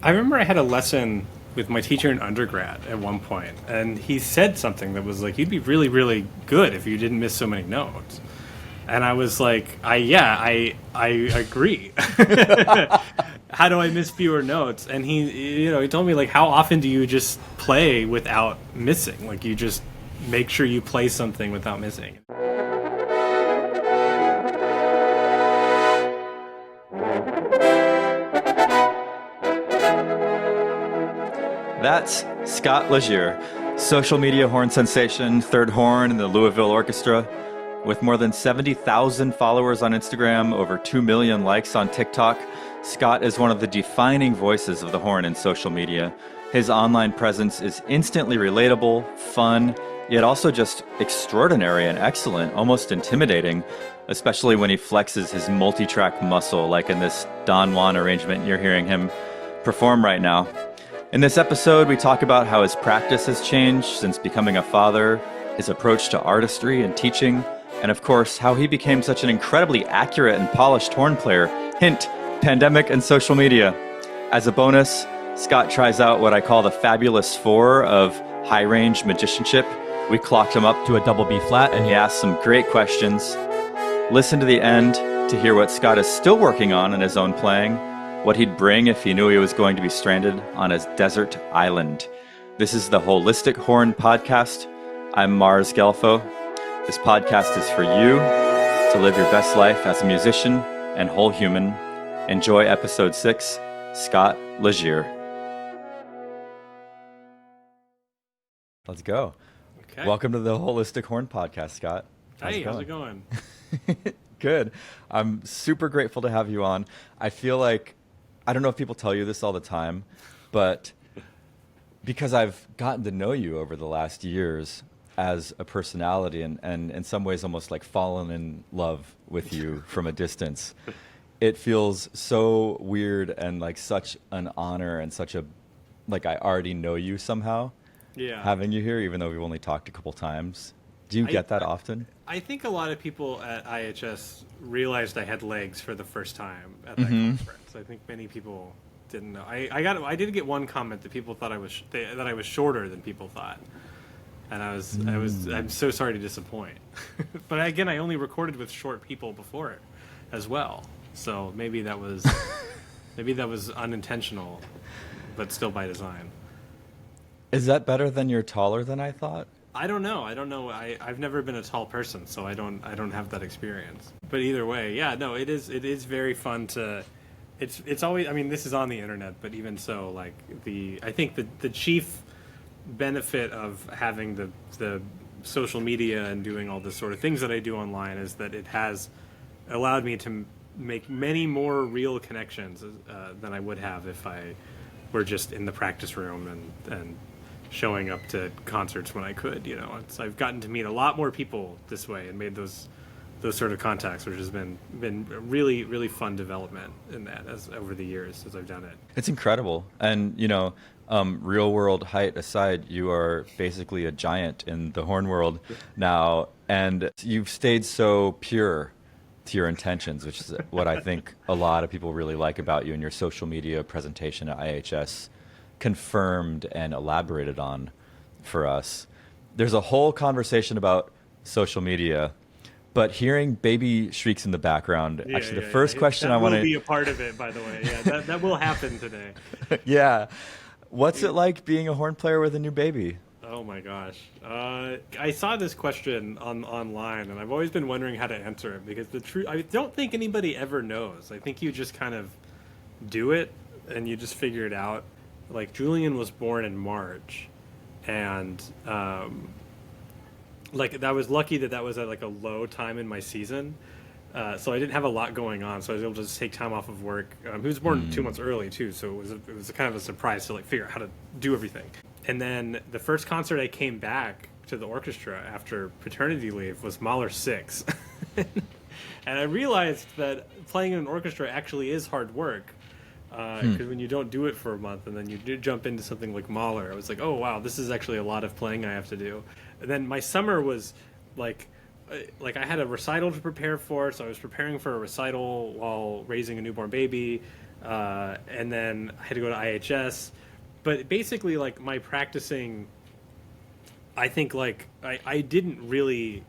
I remember I had a lesson with my teacher in undergrad at one point, and he said something that was like, "You'd be really, really good if you didn't miss so many notes." And I was like, I agree. How do I miss fewer notes? And he told me like, how often do you just play without missing? Like, you just make sure you play something without missing. That's Scott Legier, social media horn sensation, third horn in the Louisville Orchestra. With more than 70,000 followers on Instagram, over 2 million likes on TikTok, Scott is one of the defining voices of the horn in social media. His online presence is instantly relatable, fun, yet also just extraordinary and excellent, almost intimidating, especially when he flexes his multi-track muscle like in this Don Juan arrangement you're hearing him perform right now. In this episode, we talk about how his practice has changed since becoming a father, his approach to artistry and teaching, and of course, how he became such an incredibly accurate and polished horn player. Hint, pandemic and social media. As a bonus, Scott tries out what I call the fabulous four of high-range magicianship. We clocked him up to a double B flat, and he asked some great questions. Listen to the end to hear what Scott is still working on in his own playing, what he'd bring if he knew he was going to be stranded on his desert island. This is the Holistic Horn Podcast. I'm Mars Gelfo. This podcast is for you to live your best life as a musician and whole human. Enjoy episode 6, Scott Legier. Let's go. Okay. Welcome to the Holistic Horn Podcast, Scott. Hey, how's it going? Good. I'm super grateful to have you on. I feel like, I don't know if people tell you this all the time, but because I've gotten to know you over the last years as a personality and in some ways almost like fallen in love with you from a distance, it feels so weird and like such an honor and such a, like I already know you somehow. Yeah. Having you here, even though we've only talked a couple times. Do you get that often? I think a lot of people at IHS realized I had legs for the first time at that conference. I think many people didn't know. I did get one comment that people thought I was shorter than people thought, and I'm so sorry to disappoint. But again, I only recorded with short people before it as well, so maybe that was unintentional, but still by design. Is that better than you're taller than I thought? I don't know. I've never been a tall person, so I don't have that experience. But either way, yeah, no, it is very fun to. It's always. I mean, this is on the internet, but even so, like I think the chief benefit of having the social media and doing all the sort of things that I do online is that it has allowed me to make many more real connections than I would have if I were just in the practice room and showing up to concerts when I could. I've gotten to meet a lot more people this way and made those sort of contacts, which has been really, really fun development in that over the years as I've done it. It's incredible. And, real world height aside, you are basically a giant in the horn world now. And you've stayed so pure to your intentions, which is what I think a lot of people really like about you and your social media presentation at IHS confirmed and elaborated on for us. There's a whole conversation about social media, but hearing baby shrieks in the background, the first question I want to be a part of it, by the way. Yeah, that will happen today. Yeah. What's it like being a horn player with a new baby? Oh my gosh. I saw this question online, and I've always been wondering how to answer it, because I don't think anybody ever knows. I think you just kind of do it and you just figure it out. Like, Julian was born in March, and like that was lucky that was at like a low time in my season, so I didn't have a lot going on, so I was able to just take time off of work. He was born 2 months early too, so it was a kind of a surprise to like figure out how to do everything. And then the first concert I came back to the orchestra after paternity leave was Mahler 6, and I realized that playing in an orchestra actually is hard work. Because when you don't do it for a month and then you do jump into something like Mahler, I was like, oh wow, this is actually a lot of playing I have to do. And then my summer was like I had a recital to prepare for, so I was preparing for a recital while raising a newborn baby. and then I had to go to IHS. But basically, like my practicing, I think like I didn't really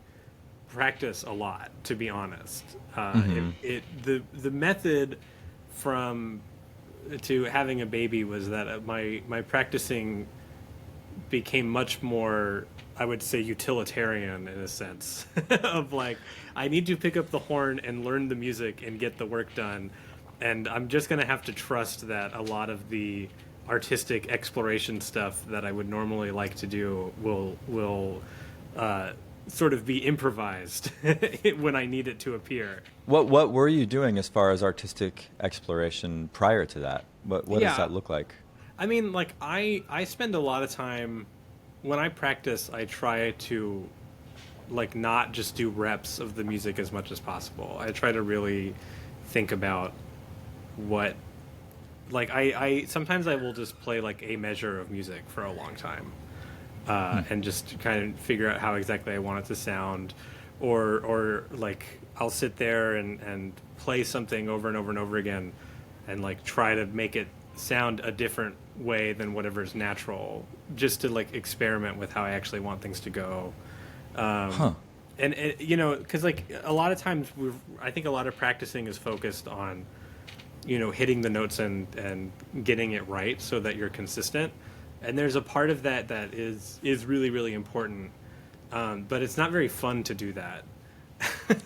practice a lot, to be honest. The method from to having a baby was that my practicing became much more, I would say, utilitarian in a sense of like I need to pick up the horn and learn the music and get the work done, and I'm just gonna have to trust that a lot of the artistic exploration stuff that I would normally like to do will sort of be improvised when I need it to appear. What were you doing as far as artistic exploration prior to that? What does Yeah, that look like? I mean, like I spend a lot of time when I practice. I try to like not just do reps of the music as much as possible. I try to really think about what like I sometimes I will just play like a measure of music for a long time, and just kind of figure out how exactly I want it to sound, or like I'll sit there and play something over and over and over again, and like try to make it sound a different way than whatever's natural, just to like experiment with how I actually want things to go. Huh. And you know, because like a lot of times I think a lot of practicing is focused on, you know, hitting the notes and getting it right so that you're consistent. And there's a part of that that is really really important, but it's not very fun to do that.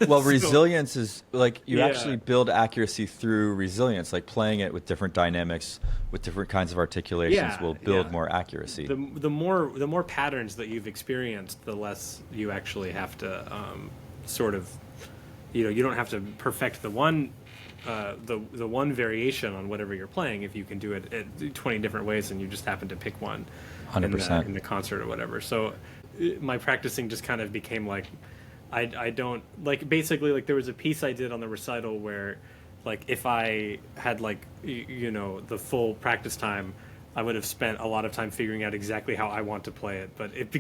Well, So resilience is like you yeah, actually build accuracy through resilience, like playing it with different dynamics, with different kinds of articulations yeah, will build yeah. more accuracy. The more patterns that you've experienced, the less you actually have to sort of, you know, you don't have to perfect the one variation on whatever you're playing if you can do it 20 different ways and you just happen to pick one in the 100%. concert or whatever. So my practicing just kind of became like I don't like basically like there was a piece I did on the recital where like if I had like you know the full practice time, I would have spent a lot of time figuring out exactly how I want to play it, but it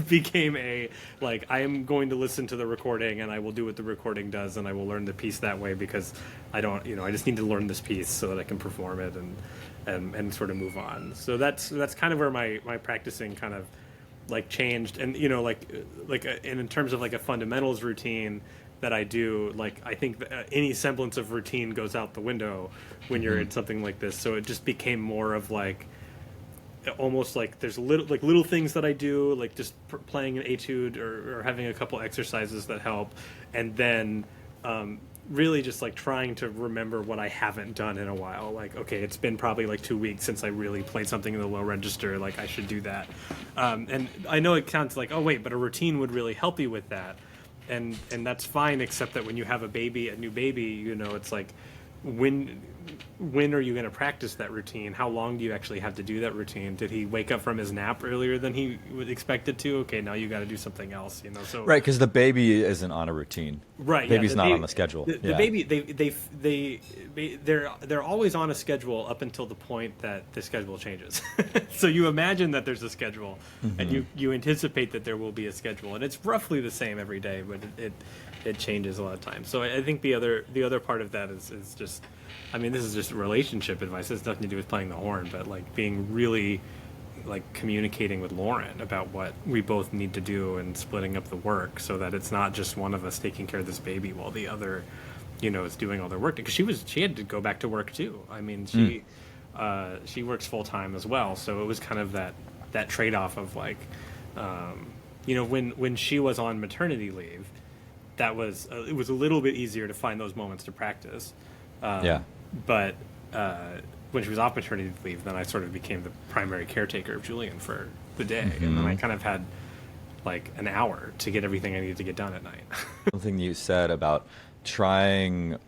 became a like I am going to listen to the recording and I will do what the recording does and I will learn the piece that way because I don't, you know, I just need to learn this piece so that I can perform it and sort of move on. So that's kind of where my practicing kind of like changed, and you know and in terms of like a fundamentals routine that I do, like I think that, any semblance of routine goes out the window when you're in something like this. So it just became more of like almost like there's little things that I do, like just playing an etude or having a couple exercises that help, and then really just like trying to remember what I haven't done in a while. Like, okay, it's been probably like 2 weeks since I really played something in the low register. Like, I should do that. And I know it sounds like, oh wait, but a routine would really help you with that, and that's fine. Except that when you have a new baby, you know, it's like when when are you going to practice that routine? How long do you actually have to do that routine? Did he wake up from his nap earlier than he would expected to? Okay, now you got to do something else, you know. So Right, because the baby isn't on a routine. right, yeah, Baby's not on the schedule. the Yeah. baby, they're always on a schedule up until the point that the schedule changes. So you imagine that there's a schedule, and you anticipate that there will be a schedule, and it's roughly the same every day, but it changes a lot of times. So I think the other part of that is just, I mean, this is just relationship advice. It has nothing to do with playing the horn, but like being really like communicating with Lauren about what we both need to do and splitting up the work so that it's not just one of us taking care of this baby while the other, you know, is doing all their work. Because she had to go back to work too. I mean, she works full time as well, so it was kind of that trade off of like, you know, when she was on maternity leave, that was it was a little bit easier to find those moments to practice. Yeah. But when she was off maternity leave, then I sort of became the primary caretaker of Julian for the day, and then I kind of had like an hour to get everything I needed to get done at night. Something you said about trying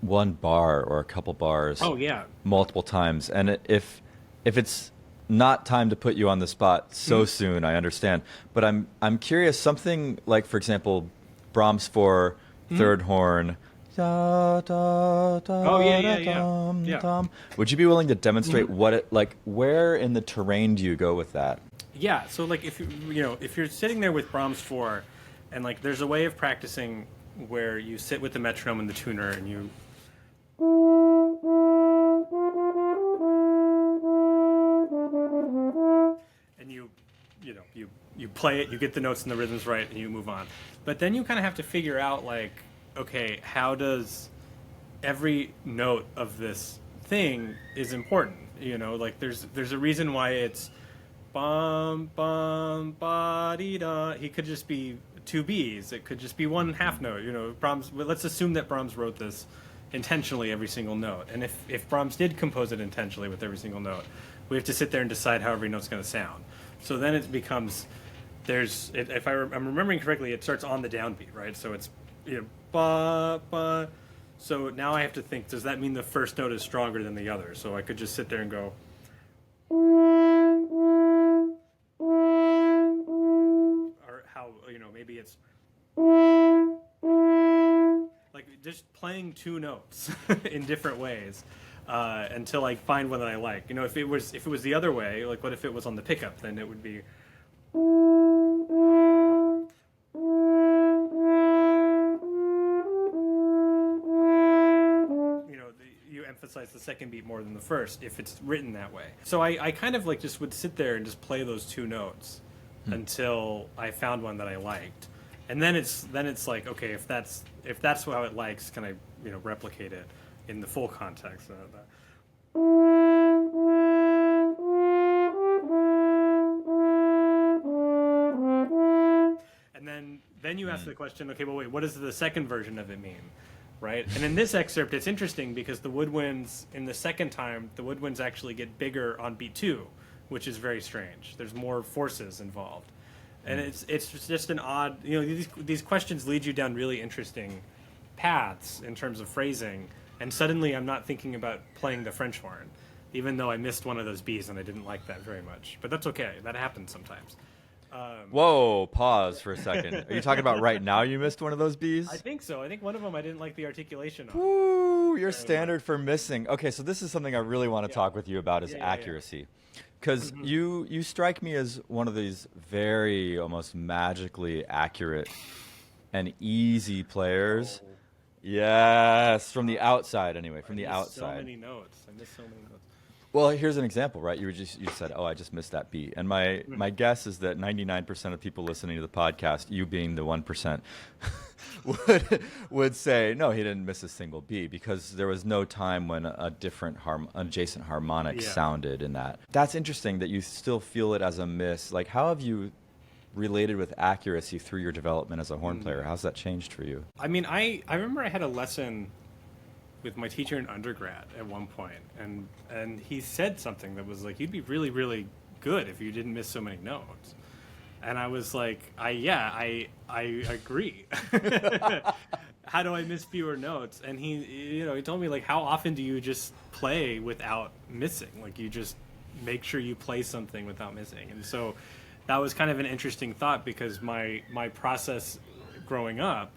one bar or a couple bars Oh yeah. multiple times, and if it's not time to put you on the spot so soon, I understand. But I'm curious. Something like, for example, Brahms for third horn. Da, da, Oh yeah, da, yeah, da, yeah, dum, yeah. dum. Would you be willing to demonstrate what it like? Where in the terrain do you go with that? Yeah, so like if you know if you're sitting there with Brahms 4, and like there's a way of practicing where you sit with the metronome and the tuner and you you play it, you get the notes and the rhythms right, and you move on. But then you kind of have to figure out, like, okay, how does every note of this thing is important? You know, like there's a reason why it's bum bum ba dee da. He could just be two B's. It could just be one half note. You know, Brahms. Let's assume that Brahms wrote this intentionally every single note. And if Brahms did compose it intentionally with every single note, we have to sit there and decide how every note's going to sound. So then it becomes if I'm remembering correctly, it starts on the downbeat, right? So it's ba ba. So now I have to think, does that mean the first note is stronger than the other? So I could just sit there and go, or how, maybe it's like just playing two notes in different ways until I find one that I like. If it was the other way, like what if it was on the pickup? Then it would be. You emphasize the second beat more than the first if it's written that way. So I kind of like just would sit there and just play those two notes until I found one that I liked. And then it's like, okay, if that's how it likes, can I replicate it in the full context of that? And then you ask the question, okay, well, wait, what does the second version of it mean, right? And in this excerpt, it's interesting because the woodwinds, in the second time, the woodwinds actually get bigger on beat 2, which is very strange. There's more forces involved. And it's just an odd, these questions lead you down really interesting paths in terms of phrasing, and suddenly I'm not thinking about playing the French horn, even though I missed one of those Bs and I didn't like that very much. But that's okay. That happens sometimes. Whoa, pause for a second. Are you talking about right now you missed one of those Bs? I think so. I think one of them I didn't like the articulation of. Woo, your standard for missing. Okay, so this is something I really want to talk with you about is accuracy. Because you strike me as one of these very almost magically accurate and easy players. Oh. Yes, from the outside anyway, from the outside. So many notes. I missed so many notes. Well, here's an example, right? You said, "Oh, I just missed that beat," and my guess is that 99% of people listening to the podcast, you being the 1%, would say, "No, he didn't miss a single beat," because there was no time when a different adjacent harmonic sounded in that. That's interesting that you still feel it as a miss. Like, how have you related with accuracy through your development as a horn player? How's that changed for you? I mean, I remember I had a lesson with my teacher in undergrad at one point, and he said something that was like, you'd be really, really good if you didn't miss so many notes. And I was like, I agree. How do I miss fewer notes? And he told me, like, how often do you just play without missing? Like, you just make sure you play something without missing. And so that was kind of an interesting thought, because my process growing up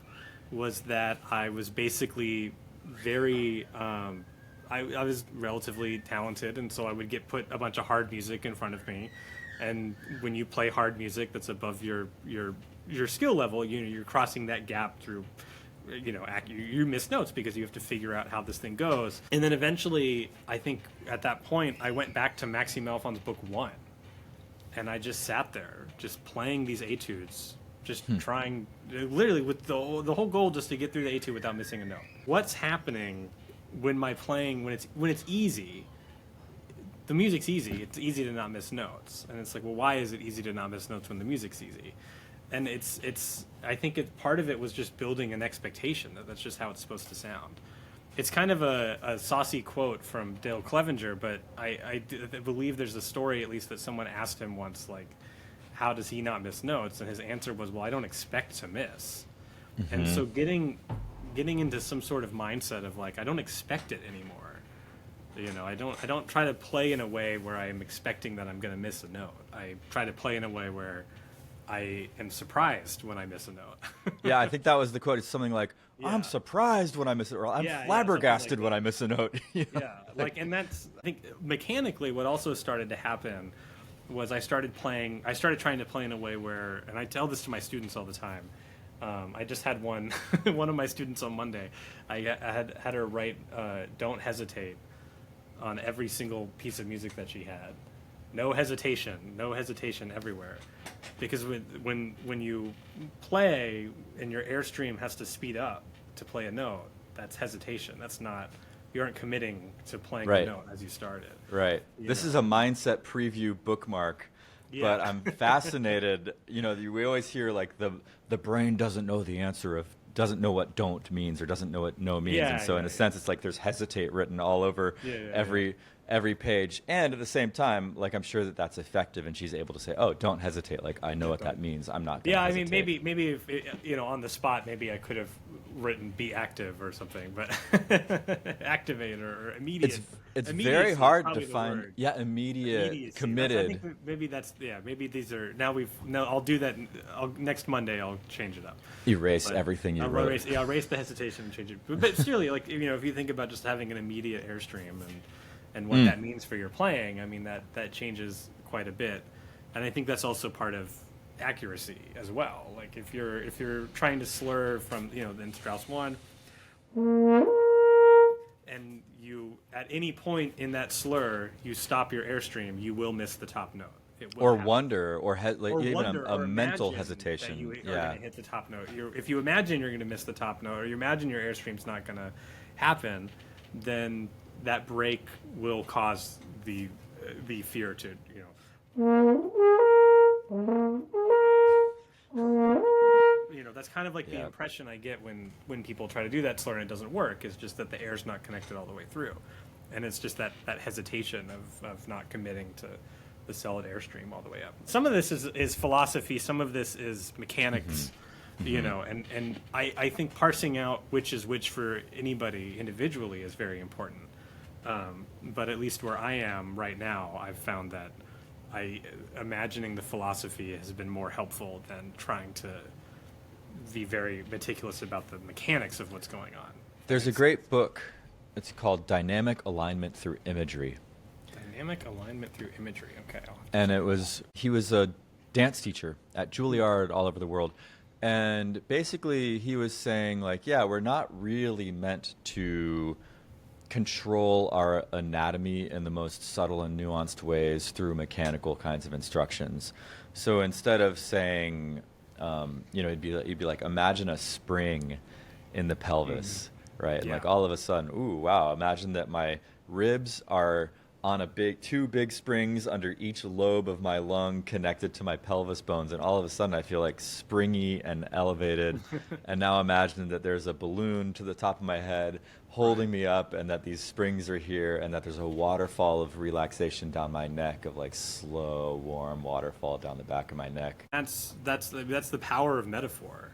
was that I was basically very I was relatively talented, and so I would get put a bunch of hard music in front of me, and when you play hard music that's above your skill level, you're crossing that gap through you miss notes because you have to figure out how this thing goes. And then eventually, I think at that point I went back to Maxime Alphon's book 1, and I just sat there just playing these etudes, just trying, literally with the whole goal just to get through the etude without missing a note. What's happening when it's easy? The music's easy. It's easy to not miss notes, and it's like, well, why is it easy to not miss notes when the music's easy? And I think part of it was just building an expectation that that's just how it's supposed to sound. It's kind of a saucy quote from Dale Clevenger, but I believe there's a story, at least, that someone asked him once, like, how does he not miss notes? And his answer was, well, I don't expect to miss. Mm-hmm. And so getting into some sort of mindset of, like, I don't expect it anymore. I don't try to play in a way where I'm expecting that I'm going to miss a note. I try to play in a way where I am surprised when I miss a note. Yeah, I think that was the quote. It's something like, I'm surprised when I miss it, or I'm flabbergasted when I miss a note. And that's, I think, mechanically what also started to happen was I started trying to play in a way where, and I tell this to my students all the time. I just had one of my students on Monday. I had her write "Don't hesitate" on every single piece of music that she had. no hesitation everywhere. Because when you play and your airstream has to speed up to play a note, that's hesitation. That's not, you aren't committing to playing the note as you started. Right. This is a mindset preview bookmark. Yeah. But I'm fascinated. We always hear like the brain doesn't know the answer of, doesn't know what don't means or doesn't know what no means. Yeah, And so in a sense, it's like there's hesitate written all over every page. And at the same time, like I'm sure that that's effective, and she's able to say, oh, don't hesitate. Like I know what that means. I'm not going to hesitate. I mean, maybe if on the spot, maybe I could have written be active or something, but activate or immediate. It's very hard to find. Word. Yeah, immediate, committed. I think maybe that's maybe these are I'll do that. Next Monday I'll change it up. Erase everything you wrote. I'll erase the hesitation and change it. But still, like if you think about just having an immediate airstream and what that means for your playing, I mean that changes quite a bit, and I think that's also part of accuracy as well. Like if you're trying to slur from in Strauss 1, and you at any point in that slur you stop your airstream, you will miss the top note. Or wonder, or even wonder, a or mental imagine hesitation. That you are going to hit the top note. If you imagine you're going to miss the top note, or you imagine your airstream's not going to happen, then that break will cause the fear to that's kind of like the impression I get when people try to do that slur and it doesn't work, is just that the air's not connected all the way through, and it's just that hesitation of not committing to the solid airstream all the way up. Some of this is philosophy, some of this is mechanics, and I think parsing out which is which for anybody individually is very important. But at least where I am right now, I've found that imagining the philosophy has been more helpful than trying to be very meticulous about the mechanics of what's going on. There's a great book. It's called Dynamic Alignment Through Imagery. Dynamic Alignment Through Imagery. Okay. And he was a dance teacher at Juilliard all over the world. And basically he was saying like, we're not really meant to control our anatomy in the most subtle and nuanced ways through mechanical kinds of instructions. So instead of saying, you'd be like, imagine a spring in the pelvis, right? And like all of a sudden, ooh, wow, imagine that my ribs are on two big springs under each lobe of my lung connected to my pelvis bones, and all of a sudden I feel like springy and elevated. And now imagine that there's a balloon to the top of my head holding me up, and that these springs are here, and that there's a waterfall of relaxation down my neck, of like slow, warm waterfall down the back of my neck. That's the power of metaphor.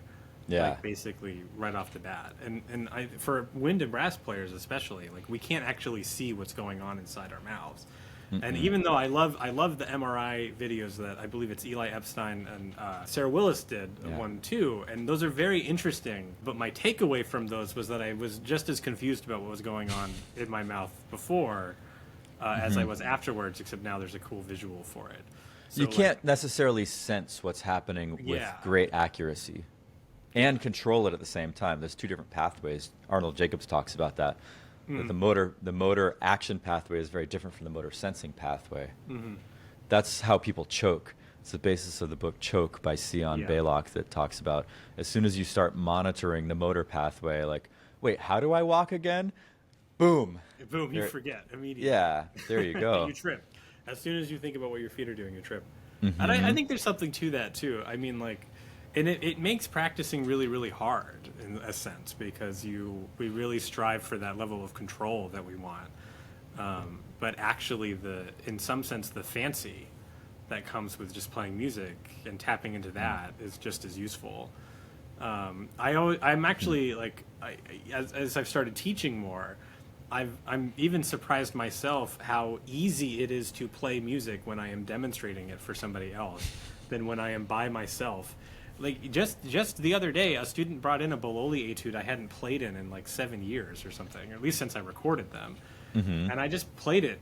Yeah. Like basically right off the bat. And for wind and brass players especially, like we can't actually see what's going on inside our mouths. Mm-mm. And even though I love the MRI videos that I believe it's Eli Epstein and Sarah Willis did one too, and those are very interesting. But my takeaway from those was that I was just as confused about what was going on in my mouth before as I was afterwards, except now there's a cool visual for it. So you can't necessarily sense what's happening with great accuracy and control it at the same time. There's two different pathways. Arnold Jacobs talks about that. That the motor action pathway is very different from the motor sensing pathway. Mm-hmm. That's how people choke. It's the basis of the book Choke by Sion Baylock that talks about as soon as you start monitoring the motor pathway, like, wait, how do I walk again? Boom. Boom, you forget immediately. Yeah, there you go. You trip. As soon as you think about what your feet are doing, you trip. Mm-hmm. And I think there's something to that too. I mean, like, and it makes practicing really, really hard in a sense, because we really strive for that level of control that we want. But actually, in some sense, the fancy that comes with just playing music and tapping into that is just as useful. I'm actually like, as I've started teaching more, I'm even surprised myself how easy it is to play music when I am demonstrating it for somebody else than when I am by myself. Like just the other day, a student brought in a Bololi etude I hadn't played in like 7 years or something, or at least since I recorded them, and I just played it,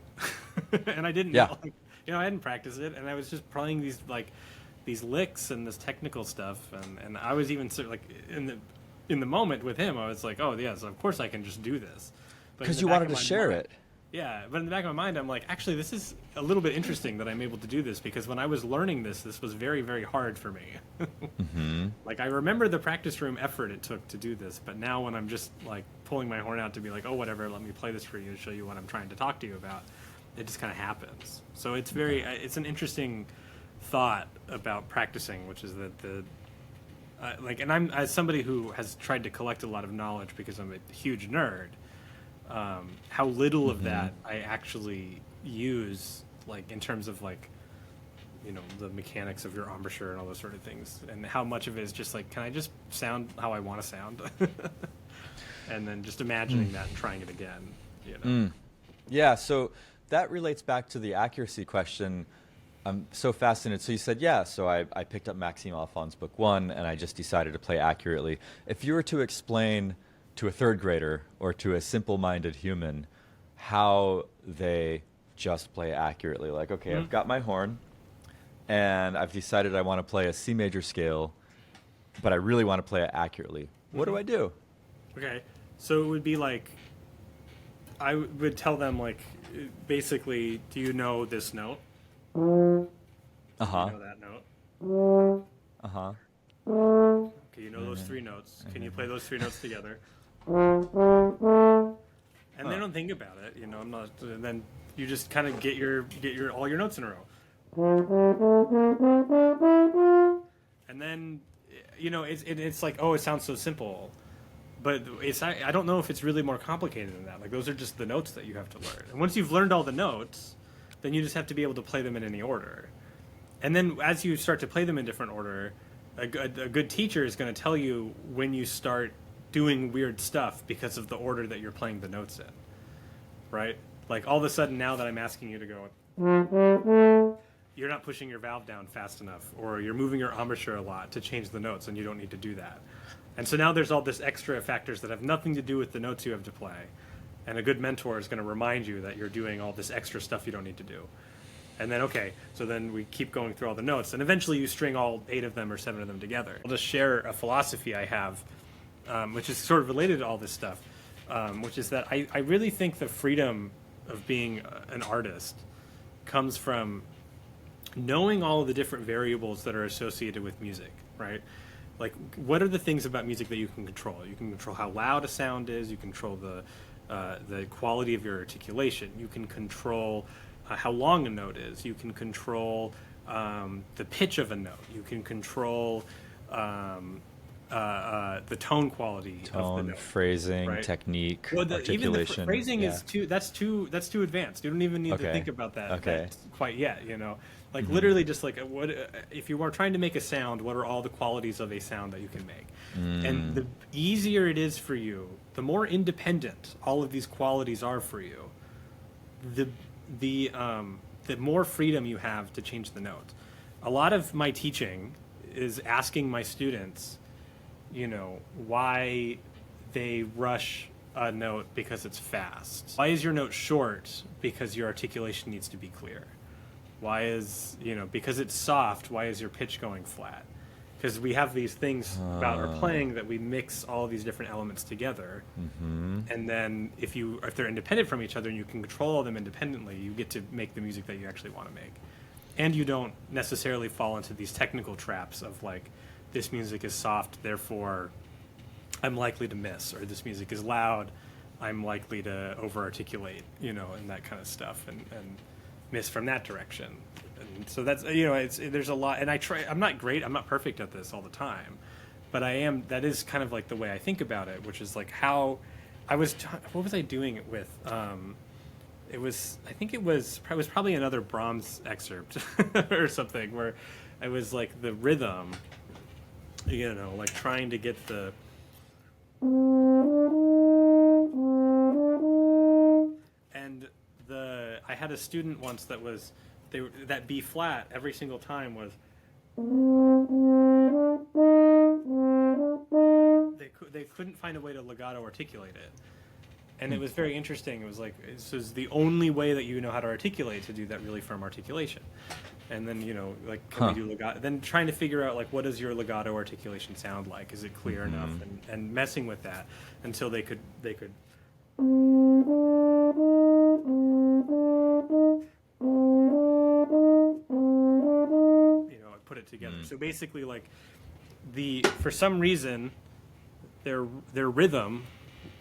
and I didn't, I hadn't practiced it, and I was just playing these licks and this technical stuff, and I was even sort of like in the moment with him, I was like, oh yes, of course I can just do this, because you wanted to share it. Yeah, but in the back of my mind, I'm like, actually, this is a little bit interesting that I'm able to do this because when I was learning this, this was very, very hard for me. Like, I remember the practice room effort it took to do this, but now when I'm just like pulling my horn out to be like, oh, whatever, let me play this for you and show you what I'm trying to talk to you about, it just kind of happens. So it's very, it's an interesting thought about practicing, which is that like, and I'm as somebody who has tried to collect a lot of knowledge because I'm a huge nerd. How little of that I actually use, like in terms of like, you know, the mechanics of your embouchure and all those sort of things, and how much of it is just like, can I just sound how I want to sound, and then just imagining that and trying it again, you know. Yeah, so that relates back to the accuracy question. I'm so fascinated. So you said, yeah, so I picked up Maxime Alphon's book 1 and I just decided to play accurately. If you were to explain to a third grader or to a simple-minded human how they just play accurately, like, okay, I've got my horn and I've decided I want to play a C major scale, but I really want to play it accurately. What do I do? Okay, so it would be like, I would tell them like, basically, do you know this note? Do you know that note? Okay, you know those 3 notes. Can you play those 3 notes together? And they don't think about it, you know. I'm not. And then you just kind of get your all your notes in a row. And then, you know, it's like, oh, it sounds so simple, but I don't know if it's really more complicated than that. Like, those are just the notes that you have to learn. And once you've learned all the notes, then you just have to be able to play them in any order. And then as you start to play them in different order, a good teacher is going to tell you when you start doing weird stuff because of the order that you're playing the notes in, right? Like, all of a sudden, now that I'm asking you to go, you're not pushing your valve down fast enough, or you're moving your embouchure a lot to change the notes, and you don't need to do that. And so now there's all this extra factors that have nothing to do with the notes you have to play. And a good mentor is going to remind you that you're doing all this extra stuff you don't need to do. And then, okay, so then we keep going through all the notes, and eventually you string all 8 of them or 7 of them together. I'll just share a philosophy I have, which is sort of related to all this stuff, which is that I really think the freedom of being an artist comes from knowing all of the different variables that are associated with music, right? Like, what are the things about music that you can control? You can control how loud a sound is. You control the quality of your articulation. You can control how long a note is. You can control the pitch of a note. You can control the tone quality of the note. Phrasing, right? Technique, articulation. Even the phrasing is that's too advanced. You don't even need to think about that quite yet. You know, like literally just like what if you are trying to make a sound? What are all the qualities of a sound that you can make? And the easier it is for you, the more independent all of these qualities are for you, the more freedom you have to change the note. A lot of my teaching is asking my students, you know, why they rush a note because it's fast. Why is your note short? Because your articulation needs to be clear. Why is, you know, because it's soft, why is your pitch going flat? Because we have these things about our playing that we mix all of these different elements together. And then if they're independent from each other and you can control all them independently, you get to make the music that you actually want to make. And you don't necessarily fall into these technical traps of like, this music is soft, therefore I'm likely to miss, or this music is loud, I'm likely to over-articulate, you know, and that kind of stuff, and miss from that direction. And so that's, you know, there's a lot, and I'm not great, I'm not perfect at this all the time, but that is kind of like the way I think about it, which is like how what was I doing it with? I think it was probably another Brahms excerpt or something, where I was like the rhythm, you know, like trying to get the, and I had a student once that was, that B flat every single time was, they couldn't find a way to legato articulate it. And it was very interesting. It was like, this is the only way that you know how to articulate, to do that really firm articulation. And then, you know, like, can we do legato? Then trying to figure out, like, what does your legato articulation sound like? Is it clear enough? And messing with that until they could it together. So basically, like for some reason, their rhythm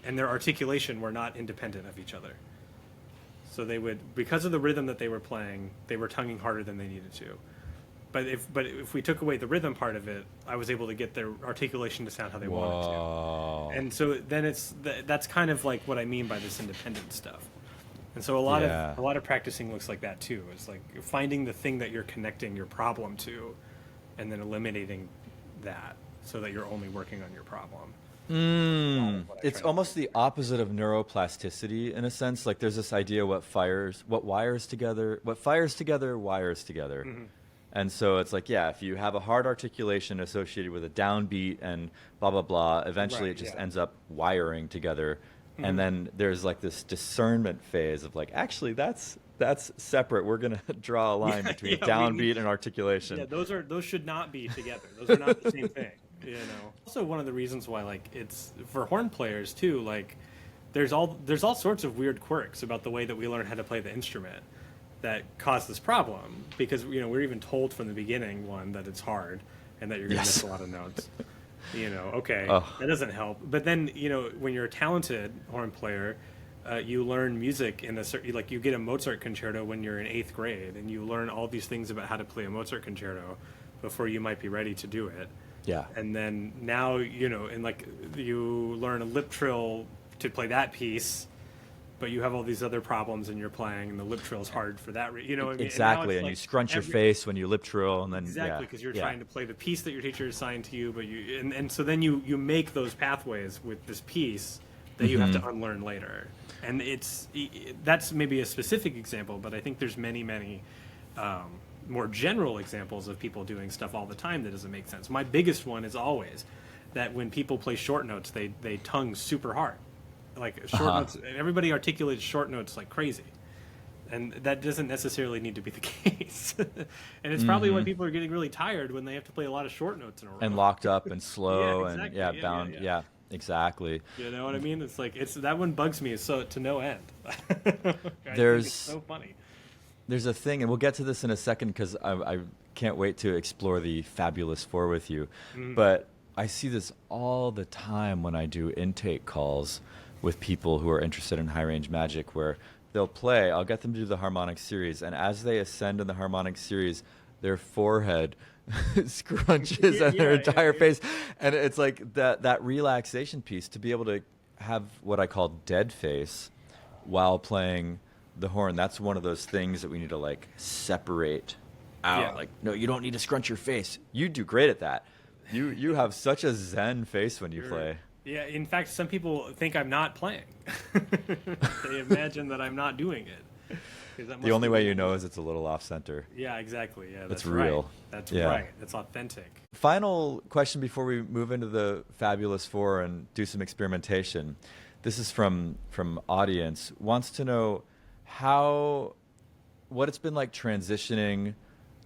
and their articulation were not independent of each other. So they would, because of the rhythm that they were playing, they were tonguing harder than they needed to. But if we took away the rhythm part of it, I was able to get their articulation to sound how they wanted to. And so then that's kind of like what I mean by this independent stuff. And so a lot of practicing looks like that too. It's like finding the thing that you're connecting your problem to, and then eliminating that so that you're only working on your problem. It's almost the opposite of neuroplasticity in a sense. Like there's this idea what fires together wires together. And so it's like, yeah, if you have a hard articulation associated with a downbeat and blah, blah, blah, eventually it just ends up wiring together. And then there's like this discernment phase of like, actually, that's separate. We're going to draw a line between downbeat and articulation. Yeah, those should not be together. Those are not the same thing, you know. Also, one of the reasons why, like, it's for horn players too, like, there's all sorts of weird quirks about the way that we learn how to play the instrument that cause this problem, because, you know, we're even told from the beginning, that it's hard and that you're going to miss a lot of notes. You know, okay, that doesn't help. But then, you know, when you're a talented horn player, you learn music in a certain, like, you get a Mozart concerto when you're in 8th grade, and you learn all these things about how to play a Mozart concerto before you might be ready to do it. Yeah. And then now, you know, and like you learn a lip trill to play that piece, but you have all these other problems and you're playing, and the lip trill is hard for that. You know what I mean? Exactly, and like you scrunch your face when you lip trill, and then exactly, because you're trying to play the piece that your teacher assigned to you, but and so then you make those pathways with this piece that you have to unlearn later. And that's maybe a specific example, but I think there's many more general examples of people doing stuff all the time that doesn't make sense. My biggest one is always that when people play short notes, they tongue super hard. Like short notes, everybody articulates short notes like crazy, and that doesn't necessarily need to be the case. And it's probably why people are getting really tired when they have to play a lot of short notes in a row, and locked up and slow exactly. and bound. Yeah, exactly. You know what I mean? It's like that one bugs me so to no end. There's it's so funny. There's a thing, and we'll get to this in a second because I can't wait to explore the Fabulous Four with you. But I see this all the time when I do intake calls with people who are interested in high range magic, where I'll get them to do the harmonic series, and as they ascend in the harmonic series, their forehead scrunches and their entire face, and it's like that relaxation piece to be able to have what I call dead face while playing the horn. That's one of those things that we need to like separate out. Like, no, you don't need to scrunch your face. You do great at that. You have such a zen face when you play. Yeah, in fact, some people think I'm not playing. They imagine that I'm not doing it. The only way you know is it's a little off center. Yeah, exactly. Yeah, that's real. Right. That's right. That's authentic. Final question before we move into the Fabulous Four and do some experimentation. This is from audience. Wants to know what it's been like transitioning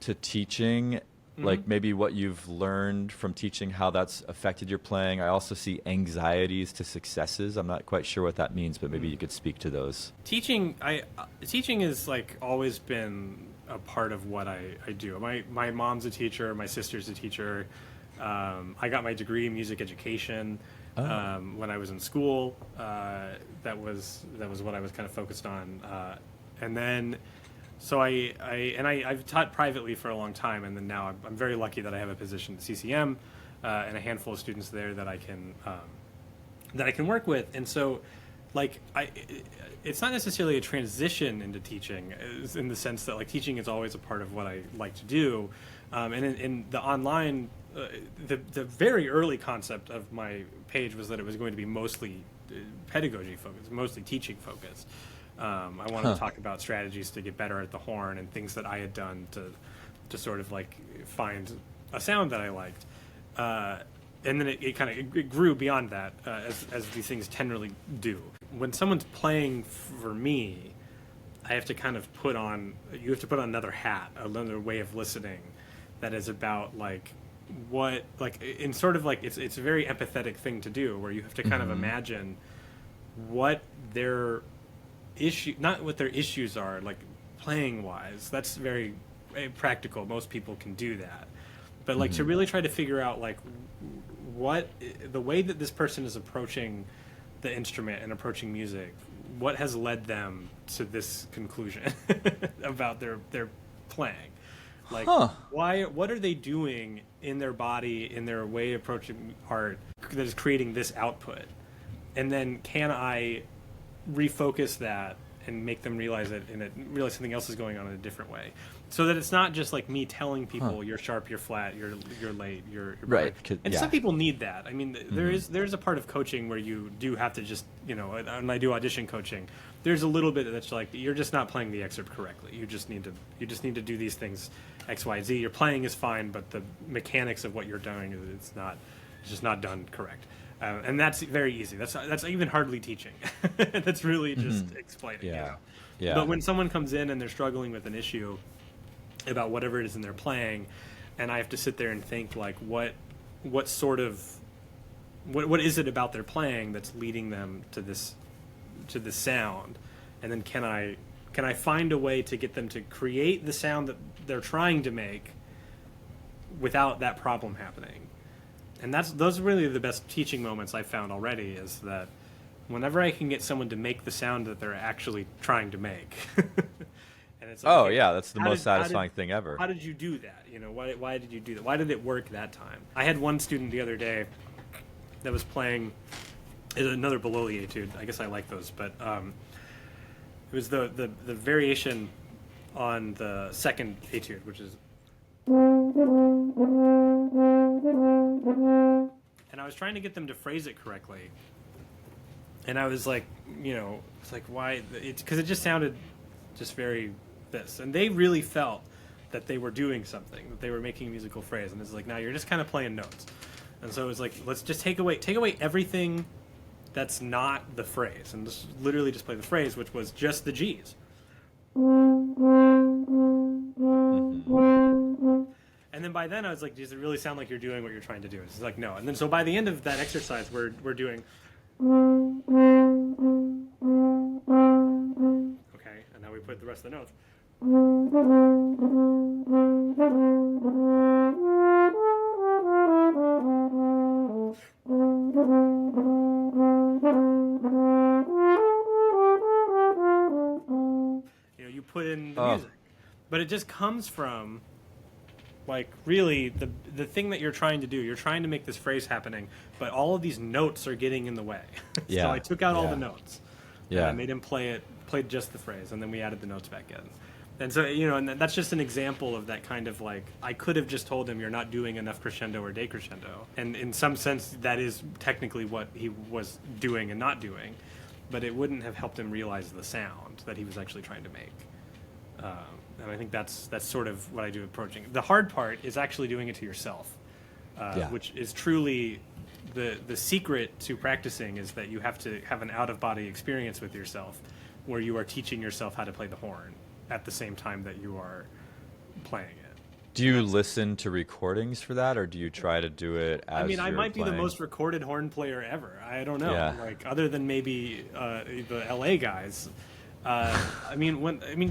to teaching. Like maybe what you've learned from teaching, how that's affected your playing. I also see anxieties to successes. I'm not quite sure what that means, but maybe you could speak to those. Teaching has like always been a part of what I do. My mom's a teacher. My sister's a teacher. I got my degree in music education when I was in school. That was what I was kind of focused on. And then. So I've taught privately for a long time, and then now I'm very lucky that I have a position at CCM and a handful of students there that I can work with. And so, like, it's not necessarily a transition into teaching, in the sense that like teaching is always a part of what I like to do. And in the online, the very early concept of my page was that it was going to be mostly pedagogy focused, mostly teaching focused. I wanted to talk about strategies to get better at the horn and things that I had done to sort of like find a sound that I liked. And then it grew beyond that, as these things generally do. When someone's playing for me, I have to kind of you have to put on another hat, another way of listening that is about like what, like, in sort of like, it's a very empathetic thing to do, where you have to kind of imagine what their not what their issues are, like playing wise. That's very practical. Most people can do that. but like to really try to figure out like what the way that this person is approaching the instrument and approaching music, what has led them to this conclusion about their playing. Like, what are they doing in their body, in their way of approaching art that is creating this output? And then can I refocus that and make them realize realize something else is going on in a different way, so that it's not just like me telling people you're sharp, you're flat, you're late, you're right. And some people need that. I mean, there's a part of coaching where you do have to just, you know, and I do audition coaching. There's a little bit that's like you're just not playing the excerpt correctly. You just need to do these things X, Y, Z. Your playing is fine, but the mechanics of what you're doing it's just not done correct. And that's very easy. That's even hardly teaching. That's really just explaining. Yeah. You know? Yeah. But when someone comes in and they're struggling with an issue about whatever it is in their playing, and I have to sit there and think like what is it about their playing that's leading them to this sound, and then can I find a way to get them to create the sound that they're trying to make without that problem happening. And those are really the best teaching moments I've found already, is that whenever I can get someone to make the sound that they're actually trying to make. And it's like, okay, that's the most satisfying thing ever. How did you do that? You know, why did you do that? Why did it work that time? I had one student the other day that was playing another below the etude. I guess I like those, but it was the variation on the second etude, which is. And I was trying to get them to phrase it correctly, and I was like, you know, it's like why? Because it just sounded just very this, and they really felt that they were doing something, that they were making a musical phrase, and it's like, now you're just kind of playing notes. And so it was like, let's just take away everything that's not the phrase, and just literally just play the phrase, which was just the G's. And then by then I was like, does it really sound like you're doing what you're trying to do? It's like, no. And then so by the end of that exercise, we're doing. Okay, and now we put the rest of the notes. You know, you put in the music, but it just comes from. Like, really, the thing that you're trying to do, you're trying to make this phrase happening, but all of these notes are getting in the way. So I took out all the notes. Yeah. And I made him played just the phrase, and then we added the notes back in. And so, you know, and that's just an example of that kind of like, I could have just told him you're not doing enough crescendo or decrescendo. And in some sense, that is technically what he was doing and not doing, but it wouldn't have helped him realize the sound that he was actually trying to make. And I think that's sort of what I do approaching. The hard part is actually doing it to yourself, which is truly the secret to practicing, is that you have to have an out-of-body experience with yourself where you are teaching yourself how to play the horn at the same time that you are playing it. Do you listen to recordings for that, or do you try to do it as I might playing? be the most recorded horn player ever. I don't know. Yeah. Like, other than maybe the LA guys.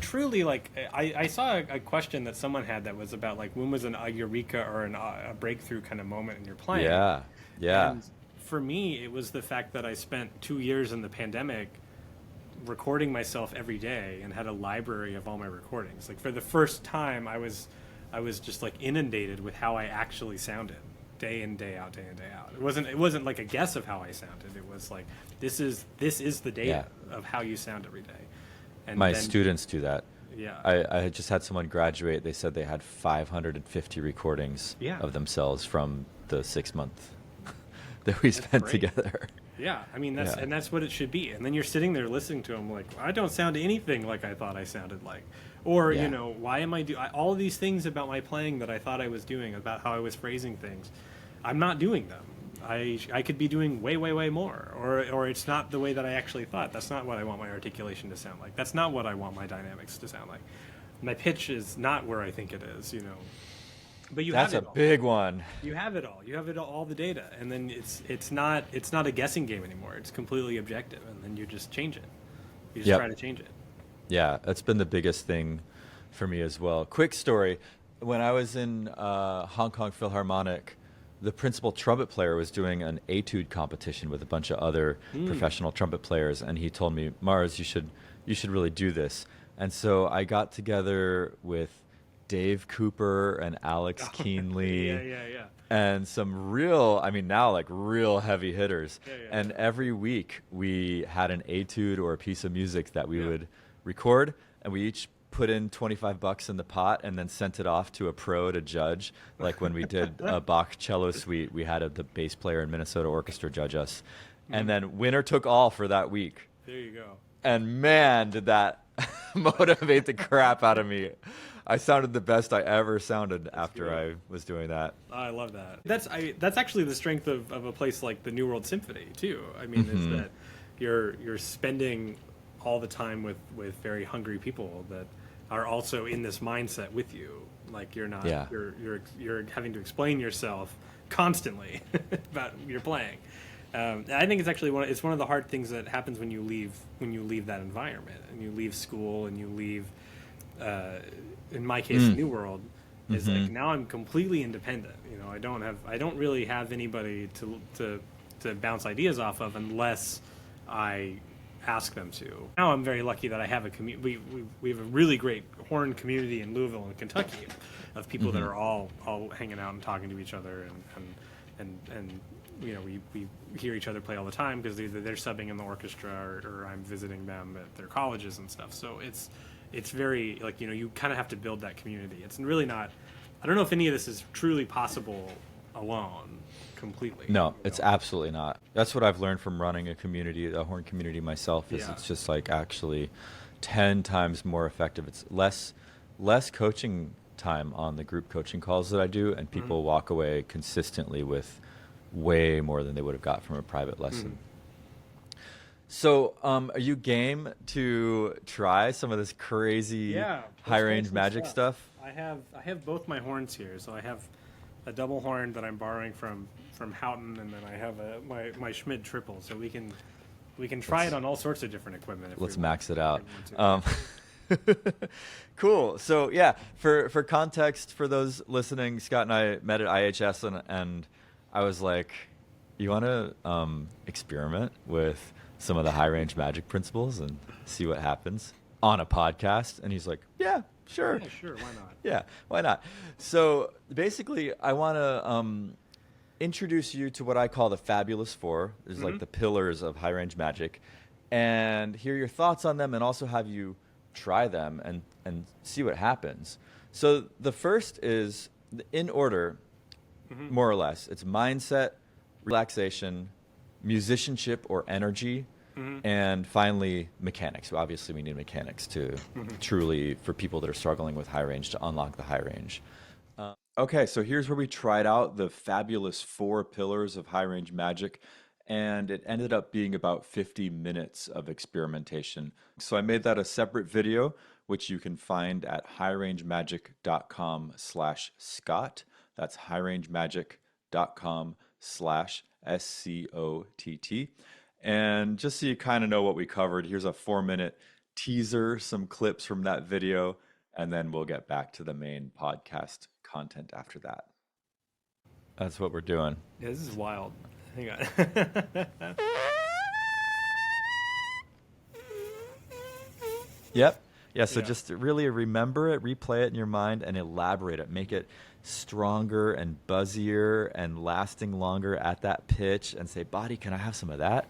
Truly, like, I saw a question that someone had that was about, like, when was a eureka or a breakthrough kind of moment in your playing? Yeah. And for me, it was the fact that I spent 2 years in the pandemic recording myself every day and had a library of all my recordings. Like, for the first time, I was just, like, inundated with how I actually sounded, day in, day out, day in, day out. It wasn't like a guess of how I sounded. It was like, this is the data of how you sound every day. And my students do that. Yeah. I had just had someone graduate. They said they had 550 recordings of themselves from the 6 month that we spent together. Yeah, I mean, that's what it should be. And then you're sitting there listening to them like, I don't sound anything like I thought I sounded like. Or, you know, why am I all of these things about my playing that I thought I was doing, about how I was phrasing things, I'm not doing them. I could be doing way, way, way more. Or it's not the way that I actually thought. That's not what I want my articulation to sound like. That's not what I want my dynamics to sound like. My pitch is not where I think it is, you know. But That's a big one. You have it all. You have all the data, and then it's not a guessing game anymore. It's completely objective, and then you just change it. You just try to change it. Yeah, that's been the biggest thing for me as well. Quick story. when I was in Hong Kong Philharmonic, the principal trumpet player was doing an etude competition with a bunch of other professional trumpet players, and he told me, Mars, you should really do this. And so I got together with Dave Cooper and Alex Keenly Yeah. and some real, I mean, now like real heavy hitters. Yeah. And every week we had an etude or a piece of music that we would record, and we each put in $25 in the pot and then sent it off to a pro to judge. Like when we did a Bach cello suite, we had the bass player in Minnesota Orchestra judge us. And then winner took all for that week. There you go. And man, did that motivate the crap out of me. I sounded the best I ever sounded after I was doing that. I love that. That's actually the strength of a place like the New World Symphony too. I mean, is that you're spending all the time with very hungry people that are also in this mindset with you. Like you're not you're having to explain yourself constantly about your playing. I think it's actually one of the hard things that happens when you leave that environment and you leave school and you leave in my case the New World is like now I'm completely independent. You know, I don't really have anybody to bounce ideas off of unless I ask them to. Now I'm very lucky that I have a community. We have a really great horn community in Louisville and Kentucky of people that are all hanging out and talking to each other and you know we hear each other play all the time because either they're subbing in the orchestra or I'm visiting them at their colleges and stuff. So it's very like, you know, you kind of have to build that community. It's really not. I don't know if any of this is truly possible alone. Completely. No, it's absolutely not. That's what I've learned from running a horn community myself, is it's just like actually 10 times more effective. It's less coaching time on the group coaching calls that I do, and people walk away consistently with way more than they would have got from a private lesson. So are you game to try some of this crazy high range magic stuff? I have both my horns here. So I have a double horn that I'm borrowing from Houghton, and then I have my Schmid triple. So we can try it on all sorts of different equipment. Let's max it out. Cool. So yeah, for context, for those listening, Scott and I met at IHS, and I was like, you want to experiment with some of the high range magic principles and see what happens on a podcast? And he's like, yeah, sure. Yeah, sure. Why not? Yeah, why not? So basically, I want to introduce you to what I call the Fabulous Four. There's like the pillars of high range magic, and hear your thoughts on them, and also have you try them and see what happens. So the first is, in order, more or less, it's mindset, relaxation, musicianship or energy, and finally mechanics. So obviously we need mechanics to truly, for people that are struggling with high range, to unlock the high range. Okay, so here's where we tried out the Fabulous Four pillars of high range magic, and it ended up being about 50 minutes of experimentation. So I made that a separate video, which you can find at highrangemagiccom/Scott. That's highrangemagiccom/SCOTT. And just so you kind of know what we covered, here's a 4-minute teaser, some clips from that video, and then we'll get back to the main podcast content after that. That's what we're doing. Yeah, this is wild. Hang on. Yep. Yeah, so just really remember it, replay it in your mind, and elaborate it. Make it stronger and buzzier and lasting longer at that pitch, and say, body, can I have some of that?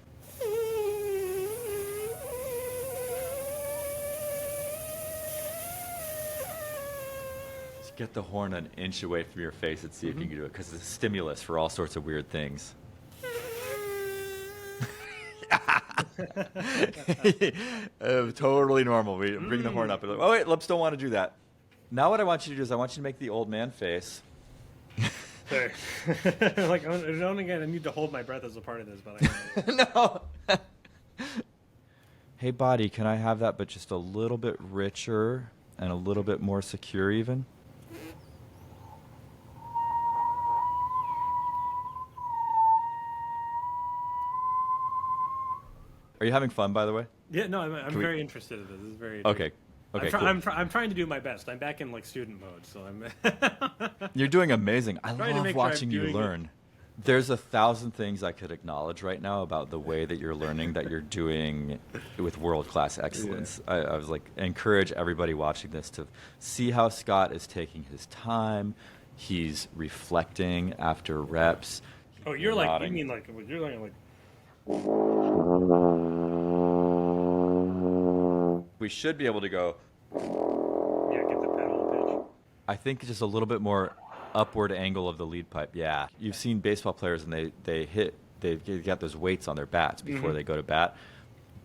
Just get the horn an inch away from your face and see if you can do it, because it's a stimulus for all sorts of weird things. Totally normal. We bring the horn up and like, oh wait, lips don't want to do that. Now what I want you to do is I want you to make the old man face. Sorry. Like, I need to hold my breath as a part of this, but I No. Hey body, can I have that but just a little bit richer and a little bit more secure even? Are you having fun, by the way? Yeah, no, I'm very interested in this. This is very okay. Okay, cool. I'm trying to do my best. I'm back in like student mode, so I'm. You're doing amazing. I trying to love make sure I'm watching you doing it. learn. There's 1,000 things I could acknowledge right now about the way that you're learning, that you're doing with world-class excellence. I was like, encourage everybody watching this to see how Scott is taking his time. He's reflecting after reps. Oh, you're like, nodding. you mean like, you're like. We should be able to go, Yeah, get the pedal pitch. I think just a little bit more upward angle of the lead pipe. Yeah. You've seen baseball players and they've got those weights on their bats before they go to bat.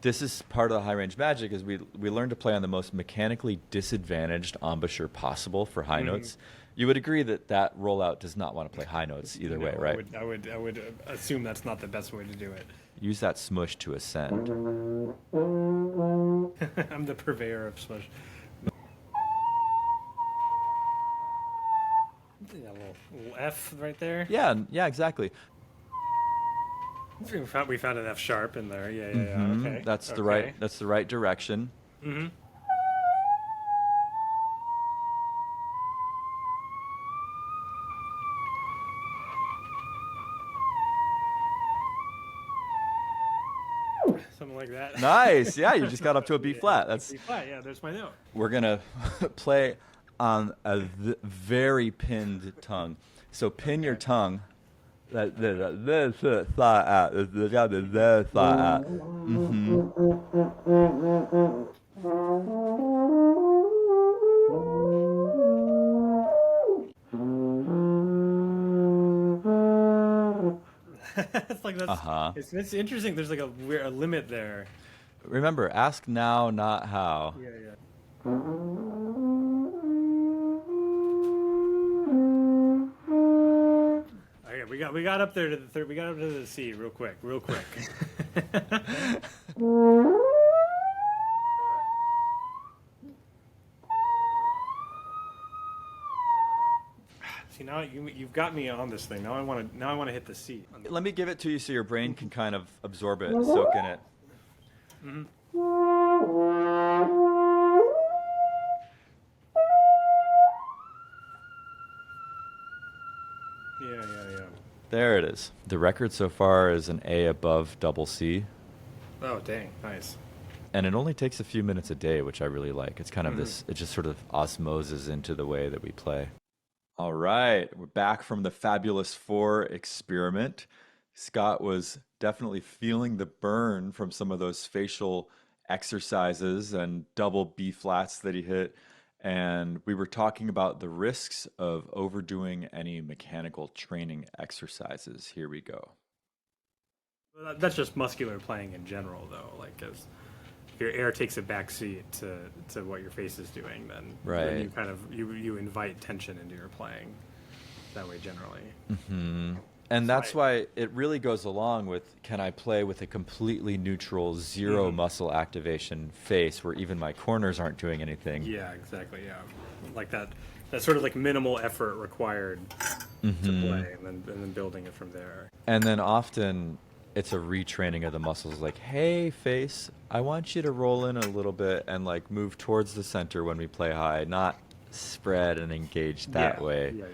This is part of the high range magic is we learn to play on the most mechanically disadvantaged embouchure possible for high notes. You would agree that that rollout does not want to play high notes either way, right? I would assume that's not the best way to do it. Use that smush to ascend. I'm the purveyor of smush. Yeah, a little F right there. Yeah, exactly. We found an F sharp in there. Yeah. Okay. That's the Okay. right direction. Mm-hmm. Something like that. Nice. Yeah, you just got up to a B flat. That's B flat. Yeah, there's my note. We're gonna play on a very pinned tongue. So pin your tongue. This thought out. This got this thought out. It's like that's. It's interesting. There's like a limit there. Remember, ask now, not how. Yeah. Okay, we got up there to the third. We got up to the C real quick. See, now you've got me on this thing. Now I want to hit the C. Let me give it to you so your brain can kind of absorb it, soak in it. Yeah. There it is. The record so far is an A above double C. Oh, dang, nice. And it only takes a few minutes a day, which I really like. It's kind of this, it just sort of osmoses into the way that we play. All right, we're back from the Fabulous Four experiment. Scott was definitely feeling the burn from some of those facial exercises and double B flats that he hit. And we were talking about the risks of overdoing any mechanical training exercises. Here we go. That's just muscular playing in general, though. Like, as if your air takes a back seat to what your face is doing, then you kind of you invite tension into your playing that way generally. And that's why it really goes along with, can I play with a completely neutral, zero muscle activation face where even my corners aren't doing anything? Yeah, exactly. Yeah, like that sort of like minimal effort required to play, and then building it from there. And then often it's a retraining of the muscles. Like, hey, face, I want you to roll in a little bit and like move towards the center when we play high, not spread and engage that way. Yeah.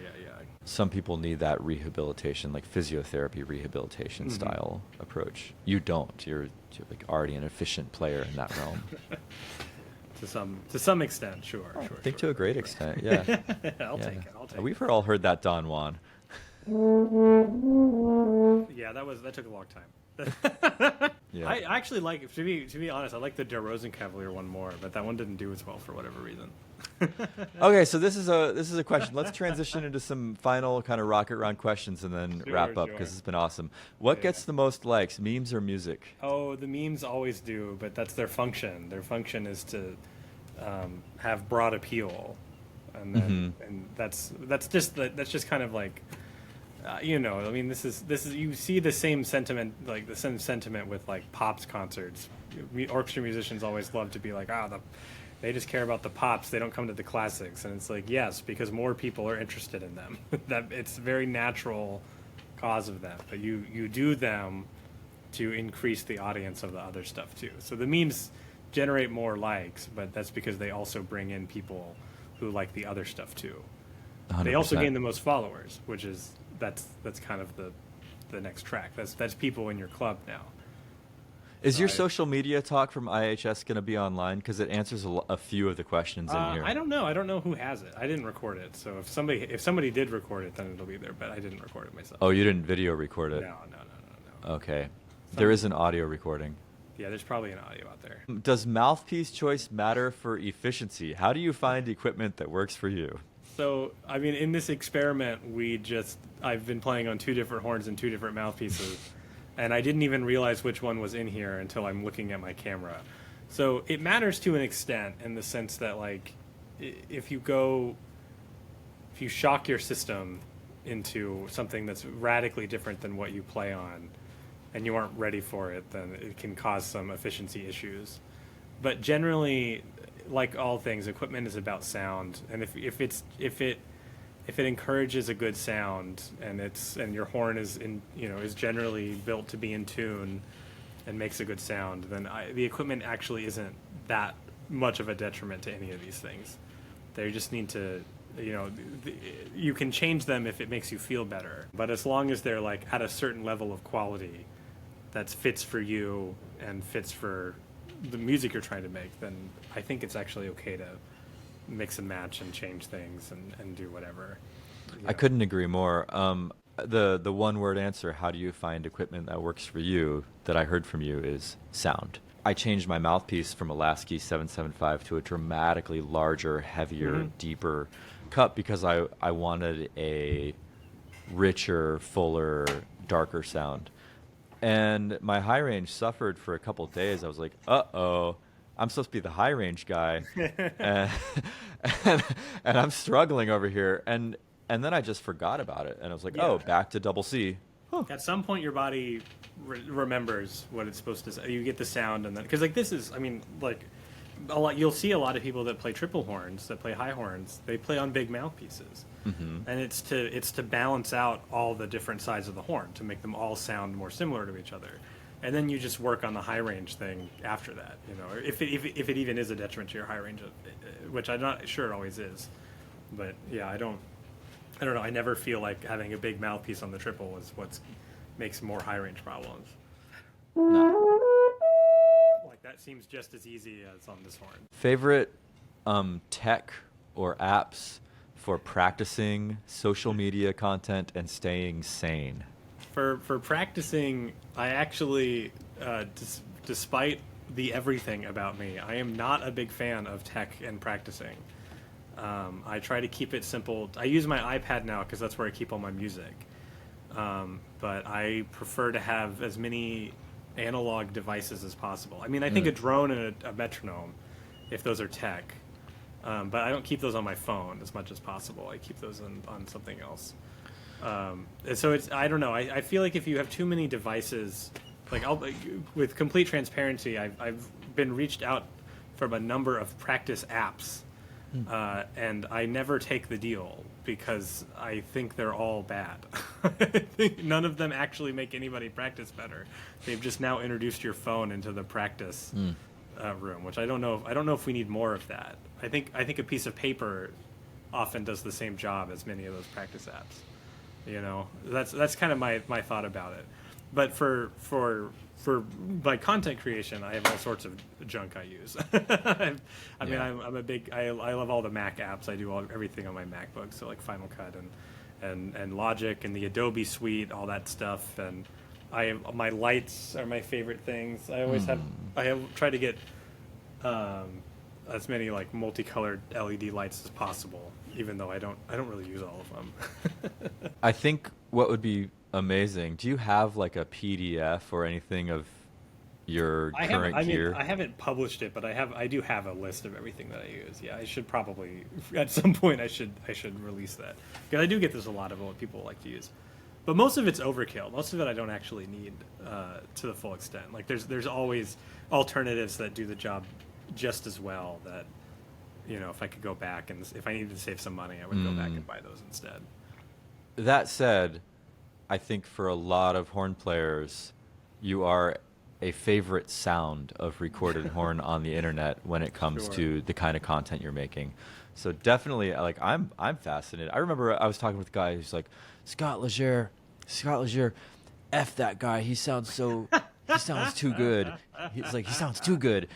Some people need that rehabilitation, like physiotherapy rehabilitation style approach. You don't. You're like already an efficient player in that realm. To some extent, sure. I think to a great extent, yeah. I'll take it. We've all heard that, Don Juan. Yeah, that took a long time. Yeah. I actually like, to be honest, I like the DeRozan Cavalier one more, but that one didn't do as well for whatever reason. Okay, so this is a question. Let's transition into some final kind of rocket round questions and then wrap up because it's been awesome. What gets the most likes, memes or music? Oh, the memes always do, but that's their function. Their function is to have broad appeal, and then and that's just kind of like. I mean, this is you see the same sentiment, like the same sentiment with like pops concerts. Orchestra musicians always love to be like, they just care about the pops. They don't come to the classics, and it's like, yes, because more people are interested in them. That it's a very natural cause of them, but you do them to increase the audience of the other stuff too. So the memes generate more likes, but that's because they also bring in people who like the other stuff too. 100%. They also gain the most followers, which is that's kind of the next track. That's people in your club now. Is your social media talk from IHS going to be online? Because it answers a few of the questions in here. I don't know. I don't know who has it. I didn't record it. So if somebody did record it, then it'll be there. But I didn't record it myself. Oh, you didn't video record it? No. Okay. There is an audio recording. Yeah, there's probably an audio out there. Does mouthpiece choice matter for efficiency? How do you find equipment that works for you? So, I mean, in this experiment, I've been playing on 2 different horns and 2 different mouthpieces. And I didn't even realize which one was in here until I'm looking at my camera. So it matters to an extent in the sense that, like, if you shock your system into something that's radically different than what you play on and you aren't ready for it, then it can cause some efficiency issues. But generally, like all things, equipment is about sound. And if it encourages a good sound and your horn is generally built to be in tune and makes a good sound, then the equipment actually isn't that much of a detriment to any of these things. They just need to, you can change them if it makes you feel better. But as long as they're like at a certain level of quality that fits for you and fits for the music you're trying to make, then I think it's actually okay to mix and match and change things and do whatever. Yeah. I couldn't agree more. The one word answer, how do you find equipment that works for you, that I heard from you is sound. I changed my mouthpiece from a Lasky 775 to a dramatically larger, heavier, deeper cup because I wanted a richer, fuller, darker sound. And my high range suffered for a couple of days. I was like, uh-oh, I'm supposed to be the high range guy, and I'm struggling over here. And then I just forgot about it, and I was like, oh, back to double C. Huh. At some point, your body remembers what it's supposed to say. You get the sound, and then because like this is, I mean, like a lot. You'll see a lot of people that play triple horns, that play high horns. They play on big mouthpieces, and it's to balance out all the different sides of the horn to make them all sound more similar to each other. And then you just work on the high range thing after that, if it even is a detriment to your high range, which I'm not sure it always is. But yeah, I don't know. I never feel like having a big mouthpiece on the triple is what makes more high range problems. No. Like that seems just as easy as on this horn. Favorite tech or apps for practicing social media content and staying sane? For practicing, I actually, despite the everything about me, I am not a big fan of tech and practicing. I try to keep it simple. I use my iPad now because that's where I keep all my music. But I prefer to have as many analog devices as possible. I mean, I think a drone and a metronome, if those are tech. But I don't keep those on my phone as much as possible. I keep those on something else. And so I don't know. I feel like if you have too many devices, with complete transparency, I've been reached out from a number of practice apps, and I never take the deal because I think they're all bad. I think none of them actually make anybody practice better. They've just now introduced your phone into the practice room, which I don't know. I don't know if we need more of that. I think a piece of paper often does the same job as many of those practice apps. That's kind of my thought about it. But for my content creation, I have all sorts of junk I use. I love all the Mac apps. I do everything on my MacBook, so like Final Cut and Logic and the Adobe suite, all that stuff. And my lights are my favorite things. I always try to get as many like multicolored LED lights as possible, even though I don't really use all of them. I think what would be amazing, do you have like a PDF or anything of your current gear? I haven't published it, but I do have a list of everything that I use. Yeah, I should probably at some point I should release that, because I do get this a lot of what people like to use. But most of it's overkill. Most of it I don't actually need to the full extent. Like there's always alternatives that do the job just as well. That if I could go back and if I needed to save some money, I would go back and buy those instead. That said, I think for a lot of horn players, you are a favorite sound of recorded horn on the internet when it comes Sure. to the kind of content you're making. So definitely, like I'm fascinated. I remember I was talking with a guy who's like, Scott Leger, f that guy. He sounds too good. He's like he sounds too good.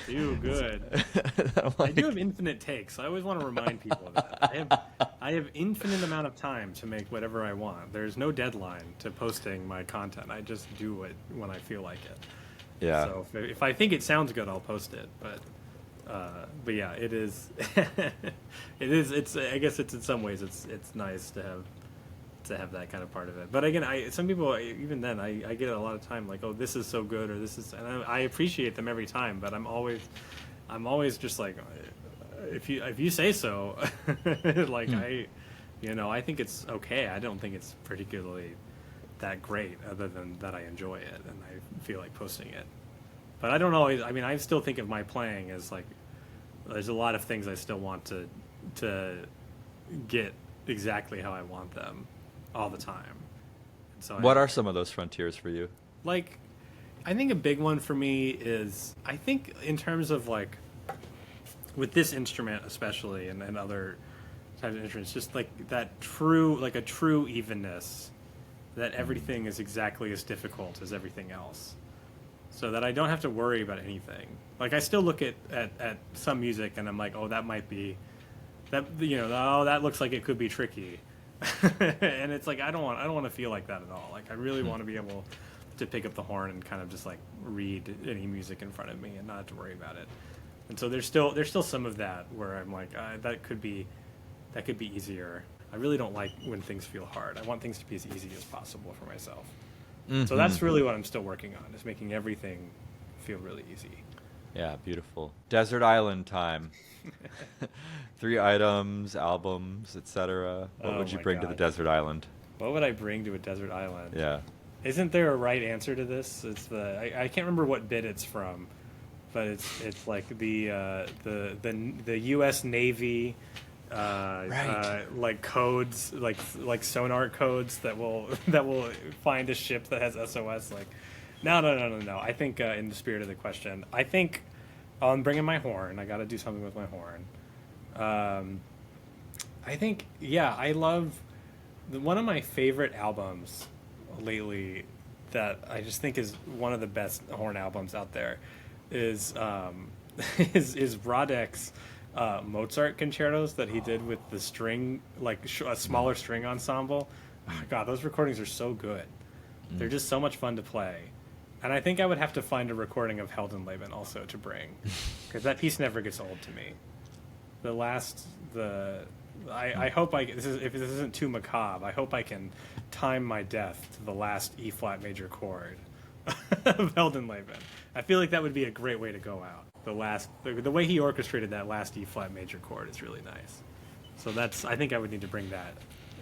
Too good. I'm I do like, have infinite takes. I always want to remind people of that. I have infinite amount of time to make whatever I want. There's no deadline to posting my content. I just do it when I feel like it. yeah. So if I think it sounds good, I'll post it. But yeah, it is. It is. It's. I guess it's in some ways it's nice to have that kind of part of it. But again, some people even then I get a lot of time like, oh, this is so good, or this is, and I appreciate them every time. But I'm always just like, if you say so, like I think it's okay. I don't think it's particularly that great, other than that I enjoy it and I feel like posting it. But I don't always. I mean, I still think of my playing as like there's a lot of things I still want to get exactly how I want them all the time. And so What are some of those frontiers for you? like I think a big one for me is I think in terms of like with this instrument especially and other types of instruments, just like that true like a true evenness that everything is exactly as difficult as everything else. So that I don't have to worry about anything. Like I still look at some music and I'm like, oh, that might be that oh, that looks like it could be tricky. And it's like I don't want to feel like that at all. Like I really want to be able to pick up the horn and kind of just like read any music in front of me and not have to worry about it. And so there's still some of that where I'm like that could be easier. I really don't like when things feel hard. I want things to be as easy as possible for myself. So that's really what I'm still working on, is making everything feel really easy. Yeah, beautiful. Desert Island time. 3 items, albums, etc. What Oh would you my bring to the God. desert island? What would I bring to a desert island? Yeah. Isn't there a right answer to this? It's I can't remember what bit it's from, but it's like the U.S. Navy Right. like codes like sonar codes that will find a ship that has SOS. Like no. I think in the spirit of the question, I think I'm bringing my horn. I got to do something with my horn. Um, I think yeah, I love one of my favorite albums lately that I just think is one of the best horn albums out there is is Rodek's Mozart concertos that he did with the string like a smaller string ensemble. Oh, God, those recordings are so good. They're just so much fun to play. And I think I would have to find a recording of Heldenleben also to bring, because that piece never gets old to me. The last the I hope if this isn't too macabre, I hope I can time my death to the last E flat major chord of Heldenleben. I feel like that would be a great way to go out. The way he orchestrated that last E flat major chord is really nice. So I think I would need to bring that,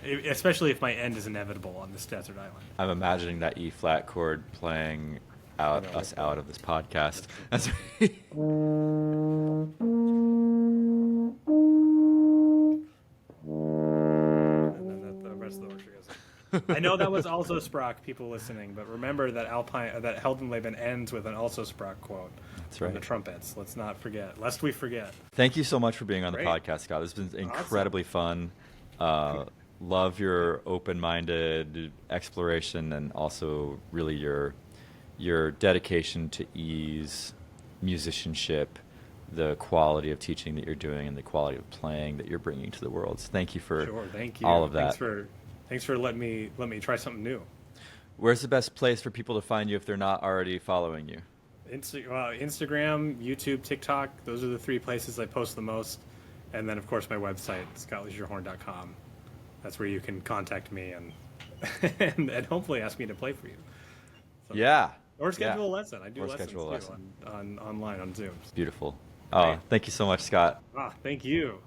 especially if my end is inevitable on this desert island. I'm imagining that E flat chord playing out know, us out of this podcast. That's And then the rest of the orchestra goes. I know that was also Sprach, people listening, but remember that that Heldenleben ends with an also Sprach quote from right. the trumpets. Let's not forget, lest we forget. Thank you so much for being on the Great. podcast, Scott. This has been incredibly fun. Love your open-minded exploration and also really your dedication to ease, musicianship, the quality of teaching that you're doing, and the quality of playing that you're bringing to the world. So thank you for Sure, thank you. all of that. Thanks for letting me try something new. Where's the best place for people to find you if they're not already following you? Instagram, YouTube, TikTok. Those are the 3 places I post the most. And then, of course, my website, scottleisureHorn.com. That's where you can contact me and, and hopefully ask me to play for you. So, Yeah. or schedule Yeah. a lesson. I do Or lessons schedule a too lesson. on online on Zoom. Beautiful. Oh, thank you so much, Scott. Thank you.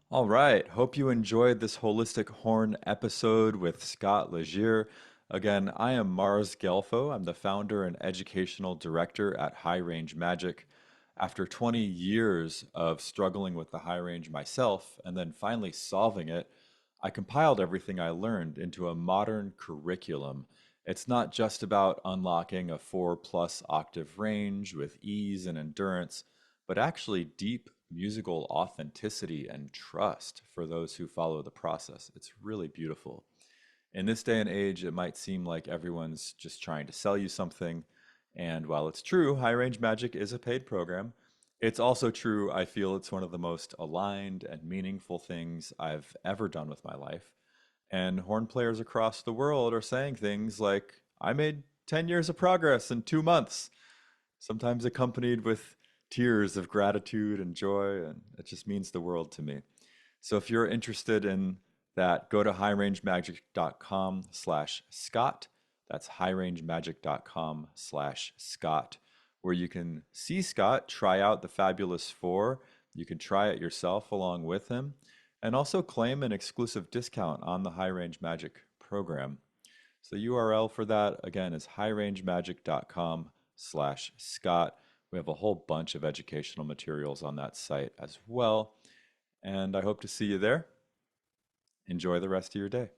All right. Hope you enjoyed this holistic horn episode with Scott Leger. Again, I am Mars Gelfo. I'm the founder and educational director at High Range Magic. After 20 years of struggling with the high range myself and then finally solving it, I compiled everything I learned into a modern curriculum. It's not just about unlocking a 4+ octave range with ease and endurance, but actually deep musical authenticity and trust for those who follow the process. It's really beautiful. In this day and age, it might seem like everyone's just trying to sell you something. And while it's true, High Range Magic is a paid program, it's also true, I feel it's one of the most aligned and meaningful things I've ever done with my life. And horn players across the world are saying things like, I made 10 years of progress in 2 months, sometimes accompanied with tears of gratitude and joy. And it just means the world to me. So if you're interested in that, go to highrangemagic.com/Scott. That's highrangemagic.com/Scott, where you can see Scott try out the Fabulous Four. You can try it yourself along with him and also claim an exclusive discount on the High Range Magic program. So the URL for that, again, is highrangemagic.com/Scott. We have a whole bunch of educational materials on that site as well. And I hope to see you there. Enjoy the rest of your day.